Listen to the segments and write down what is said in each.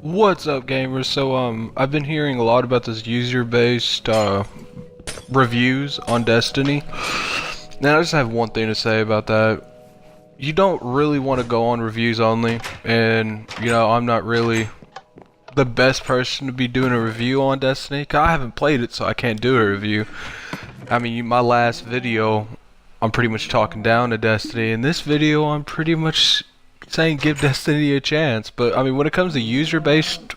What's up, gamers? I've been hearing a lot about this user-based reviews on Destiny. Now, I just have one thing to say about that. You don't really want to go on reviews only, and I'm not really the best person to be doing a review on Destiny, 'cause I haven't played it, so I can't do a review. I mean, my last video, I'm pretty much talking down to Destiny. In this video, I'm pretty much saying give Destiny a chance. But I mean, when it comes to user-based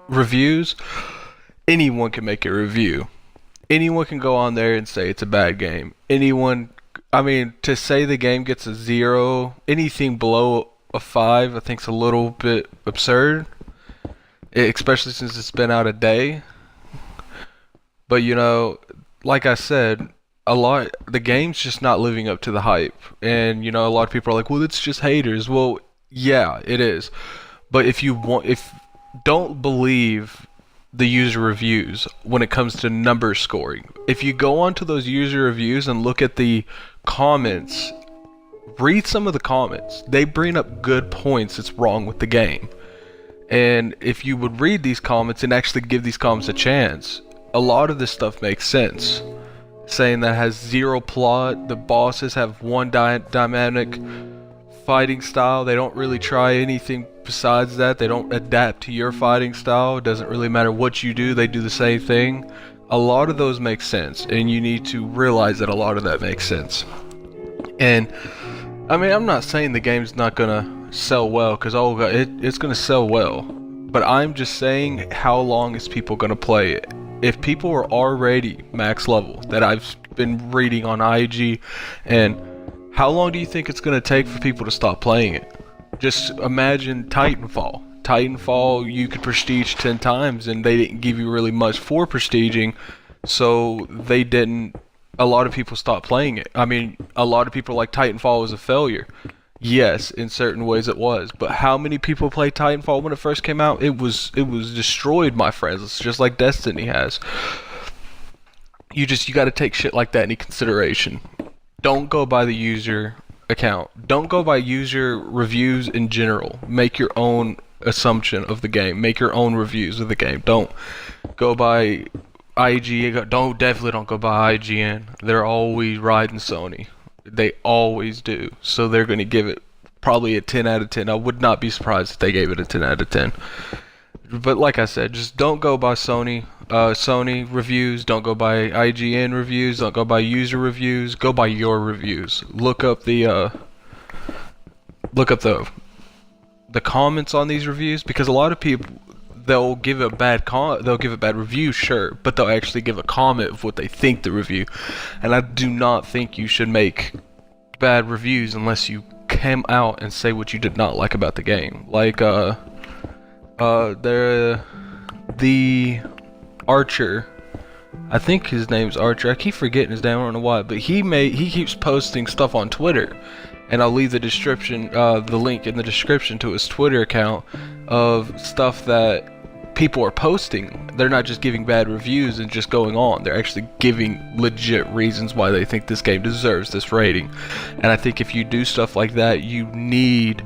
reviews, anyone can make a review. Anyone can go on there and say it's a bad game. I mean, to say the game gets a 0, anything below a 5, I think is a little bit absurd, especially since it's been out a day. But like I said, the game's just not living up to the hype, and a lot of people are like, well, it's just haters. Well, yeah, it is. But if don't believe the user reviews when it comes to number scoring. If you go onto those user reviews and look at the comments, read some of the comments. They bring up good points that's wrong with the game. And if you would read these comments and actually give these comments a chance, a lot of this stuff makes sense. Saying that has 0 plot, the bosses have one dynamic fighting style, they don't really try anything besides that, they don't adapt to your fighting style, it doesn't really matter what you do, they do the same thing. A lot of those make sense, and you need to realize that a lot of that makes sense. And I mean, I'm not saying the game's not gonna sell well, because it's gonna sell well, but I'm just saying, how long is people gonna play it? If people are already max level, that I've been reading on IG, and how long do you think it's going to take for people to stop playing it? Just imagine Titanfall. Titanfall, you could prestige 10 times, and they didn't give you really much for prestiging, so a lot of people stopped playing it. I mean, a lot of people like Titanfall was a failure. Yes, in certain ways it was, but how many people played Titanfall when it first came out? It was destroyed, my friends. It's just like Destiny has. You got to take shit like that into consideration. Don't go by the user account. Don't go by user reviews in general. Make your own assumption of the game. Make your own reviews of the game. Don't go by definitely don't go by IGN. They're always riding Sony. They always do. So they're going to give it probably a 10 out of 10. I would not be surprised if they gave it a 10 out of 10. But like I said, just don't go by Sony reviews. Don't go by IGN reviews. Don't go by user reviews. Go by your reviews. Look up the comments on these reviews, because a lot of people, they'll give a bad review, sure, but they'll actually give a comment of what they think the review. And I do not think you should make bad reviews unless you come out and say what you did not like about the game. Like the Archer, I think his name's Archer. I keep forgetting his name. I don't know why, but he keeps posting stuff on Twitter, and I'll leave the link in the description to his Twitter account of stuff that people are posting. They're not just giving bad reviews and just going on. They're actually giving legit reasons why they think this game deserves this rating. And I think if you do stuff like that, you need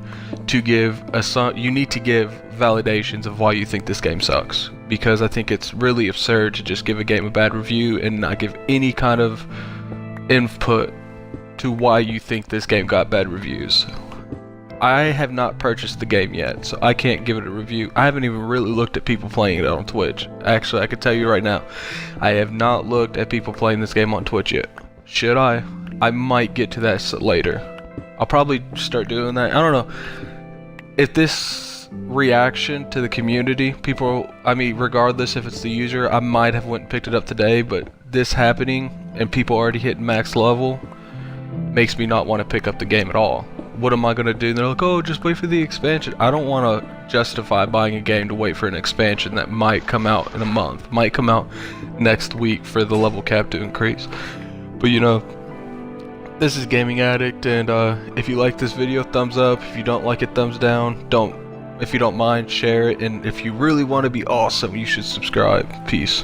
to give validations of why you think this game sucks. Because I think it's really absurd to just give a game a bad review and not give any kind of input to why you think this game got bad reviews. I have not purchased the game yet, so I can't give it a review. I haven't even really looked at people playing it on Twitch. Actually, I can tell you right now, I have not looked at people playing this game on Twitch yet. Should I? I might get to that later. I'll probably start doing that. I don't know. If this reaction to the community, regardless if it's the user, I might have went and picked it up today, but this happening and people already hitting max level makes me not want to pick up the game at all. What am I going to do? And they're like, oh, just wait for the expansion. I don't want to justify buying a game to wait for an expansion that might come out in a month, might come out next week for the level cap to increase. But this is Gaming Addict, and if you like this video, thumbs up. If you don't like it, thumbs down. If you don't mind, share it. And if you really want to be awesome, you should subscribe. Peace.